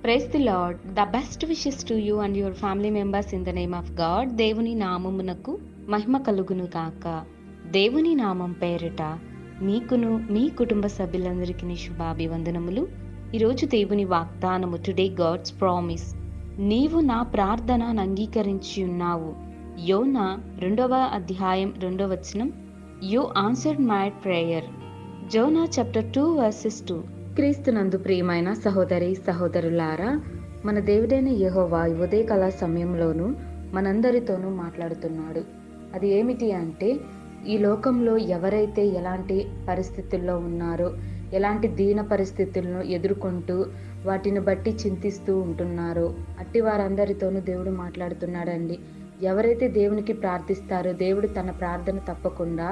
Praise the Lord. The best wishes to you and your family members in the name of God. దేవుని నామమునకు మహిమ కలుగును గాక. దేవుని నామం పేరిట మీకును మీ కుటుంబ సభ్యులందరికీ శుభాభివందనములు. ఈరోజు దేవుని వాగ్దానము, టుడే గాడ్స్ ప్రామిస్. నీవు నా ప్రార్థనను అంగీకరించి ఉన్నావు. యోనా 2వ అధ్యాయం 2వ వచనం. You answered my prayer. Zona chapter 2 verses 2. క్రీస్తునందు ప్రియమైన సహోదరి సహోదరులారా, మన దేవుడైన యెహోవా ఉదయకాల సమయంలోనూ మనందరితోనూ మాట్లాడుతున్నాడు. అది ఏమిటి అంటే, ఈ లోకంలో ఎవరైతే ఎలాంటి పరిస్థితుల్లో ఉన్నారో, ఎలాంటి దీన పరిస్థితులను ఎదుర్కొంటూ వాటిని బట్టి చింతిస్తూ ఉంటున్నారో అట్టి వారందరితోనూ దేవుడు మాట్లాడుతున్నాడండి. ఎవరైతే దేవునికి ప్రార్థిస్తారో దేవుడు తన ప్రార్థన తప్పకుండా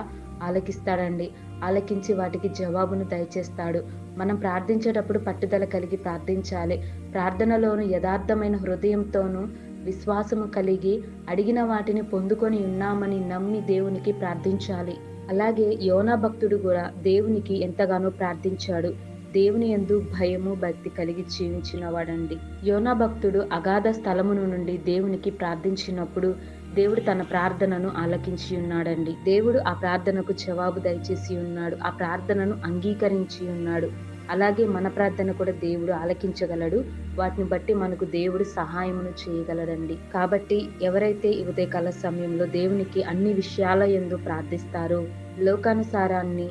ఆలకిస్తాడండి. ఆలకించి వాటికి జవాబును దయచేస్తాడు. మనం ప్రార్థించేటప్పుడు పట్టుదల కలిగి ప్రార్థించాలి. ప్రార్థనలోను యథార్థమైన హృదయంతోనూ విశ్వాసము కలిగి అడిగిన వాటిని పొందుకొని ఉన్నామని నమ్మి దేవునికి ప్రార్థించాలి. అలాగే యోనా భక్తుడు కూడా దేవునికి ఎంతగానో ప్రార్థించాడు. దేవుని యందు భయము భక్తి కలిగి జీవించిన వాడండి. యోనా భక్తుడు అగాధ స్థలమును నుండి దేవునికి ప్రార్థించినప్పుడు దేవుడు తన ప్రార్థనను ఆలకించి ఉన్నాడండి. దేవుడు ఆ ప్రార్థనకు జవాబు దయచేసి ఉన్నాడు. ఆ ప్రార్థనను అంగీకరించి ఉన్నాడు. అలాగే మన ప్రార్థన కూడా దేవుడు ఆలకించగలడు. వాటిని బట్టి మనకు దేవుడు సహాయమును చేయగలడండి. కాబట్టి ఎవరైతే ఈ ఉదయకాల సమయంలో దేవునికి అన్ని విషయాల యందు ప్రార్థిస్తారో, లోకానుసారాన్ని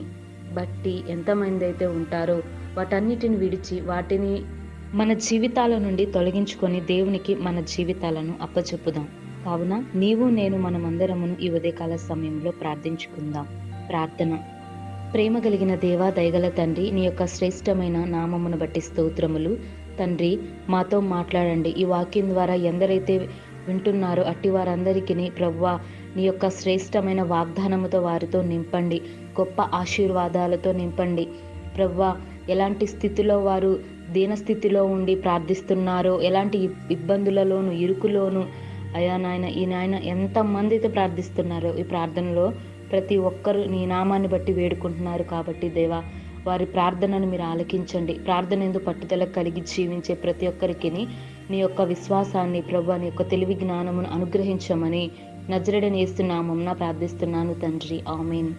బట్టి ఎంతమంది అయితే ఉంటారో వాటన్నిటిని విడిచి వాటిని మన జీవితాల నుండి తొలగించుకొని దేవునికి మన జీవితాలను అప్పచెప్పుదాం. కావున నీవు నేను మనమందరమును ఈ ఉదయకాల సమయంలో ప్రార్థించుకుందాం. ప్రార్థన. ప్రేమ కలిగిన దేవా, దయగల తండ్రి, నీ యొక్క శ్రేష్టమైన నామమును బట్టి స్తోత్రములు. తండ్రి, మాతో మాట్లాడండి. ఈ వాక్యం ద్వారా ఎందరైతే వింటున్నారో అట్టి వారందరికీ ప్రభువా నీ యొక్క శ్రేష్టమైన వాగ్దానముతో వారితో నింపండి. గొప్ప ఆశీర్వాదాలతో నింపండి. ప్రభువా, ఎలాంటి స్థితిలో వారు దీన స్థితిలో ఉండి ప్రార్థిస్తున్నారో, ఎలాంటి ఇబ్బందులలోను ఇరుకులోను అయా నాయన, ఈ నాయన ఎంతమంది అయితే ప్రార్థిస్తున్నారో ఈ ప్రార్థనలో ప్రతి ఒక్కరు నీ నామాన్ని బట్టి వేడుకుంటున్నారు. కాబట్టి దేవా, వారి ప్రార్థనను మీరు ఆలకించండి. ప్రార్థన ఎందు పట్టుదల కలిగి జీవించే ప్రతి ఒక్కరికి నీ యొక్క విశ్వాసాన్ని ప్రభువా, నీ యొక్క తెలివి జ్ఞానమును అనుగ్రహించమని నజరేయుడైన యేసు నామమున ప్రార్థిస్తున్నాను తండ్రి. ఆమేన్.